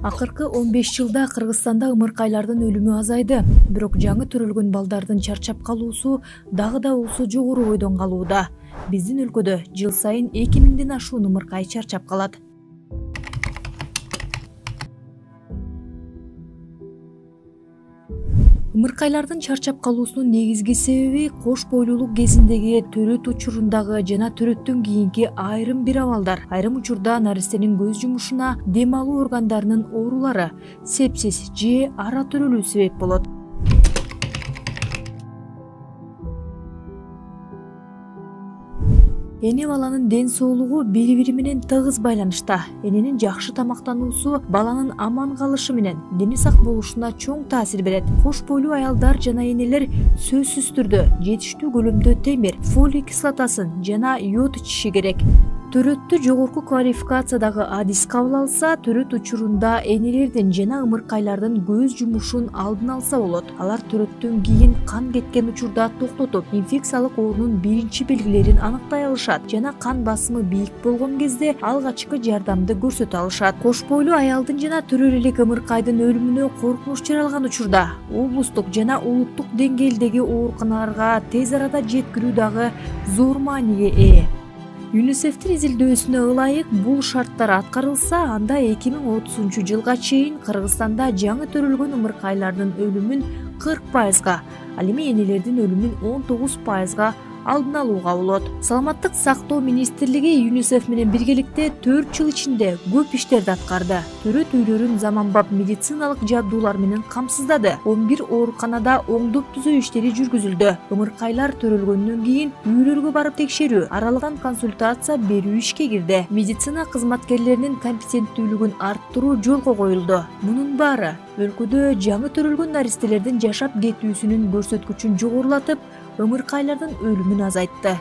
Акыркы 15 жылда Кыргызстанда ымыркайлардын өлүмү азайды. Бирок жаңы төрөлгөн балдардын чарчап калуусу дагы да болсо жогору бойдон калууда. Биздин өлкөдө жыл сайын 2000ден ашуун ымыркай чарчап калат. Ымыркайлардын чарчап калуусунун негизги себеби кош бойлуулук кезиндеги төрөт учурундагы жана төрөттөн кийинки айрым бир абалдар. Айрым учурда наристенин көз жумушуна дем алуу органдарынын оорулары, сепсис же ара төрөлүү себеп болот. Эне баланын ден соолугу бири-бири менен тыгыз байланышта. Эненин жакшы тамактануусу баланын аман калышы менен дени сак болушуна чоң таасир берет. Кош бойлуу аялдар жана энелер сөзсүз түрдө жетиштүү көлөмдө темир, фолий кислотасын жана йод ичиши керек. Төрөттү жогорку квалификациядагы адис кабыл алса, төрөт учурунда энелердин жана ымыркайлардын көз жумушун алдын алса болот. Алар төрөттөн кийин кан кеткен учурда токтотуп, инфекциялык оорунун биринчи белгилерин аныктай алышат жана кан басымы бийик болгон кезде алгачкы жардамды көрсөтө алышат. Кош бойлуу аялдын жана төрөлө элек ымыркайдын өлүмүнө коркунуч жаралган учурда облустук жана улуттук деңгээлдеги ооруканаларга тез арада жеткирүү дагы зор мааниге ээ. ЮНИСЕФтин изилдөөсүнө ылайык бул шарттар аткарылса, анда 2030 жылга чейин Кыргызстанда жаңы төрөлгөн ымыркайлардын өлүмүн 40%, ал эми энелердин өлүмүн 19%га алдын алууга болот. Саламаттык сактоо министрлиги ЮНИСЕФ менен биргеликте 4 жыл ичинде көп иштерди аткарды. Төрөт үйлөрүн заманбап медициналык жабдуулар менен камсыздады. 11 ооруканада оңдоп түзөө иштери жүргүзүлдү. Ымыркайлар төрөлгөндөн кийин үйлөргө барып текшерүү, аралган консультация берүү ишке кирди. Медицина кызматкерлеринин компетенттүүлүгүн арттыруу жолго коюлду. Мунун баары өлкөдө жаңы төрөлгөн наристелердин жашап кетүүсүнүн көрсөткүчүн жогорулатып, ымыркайлардын өлүмүн азайтты.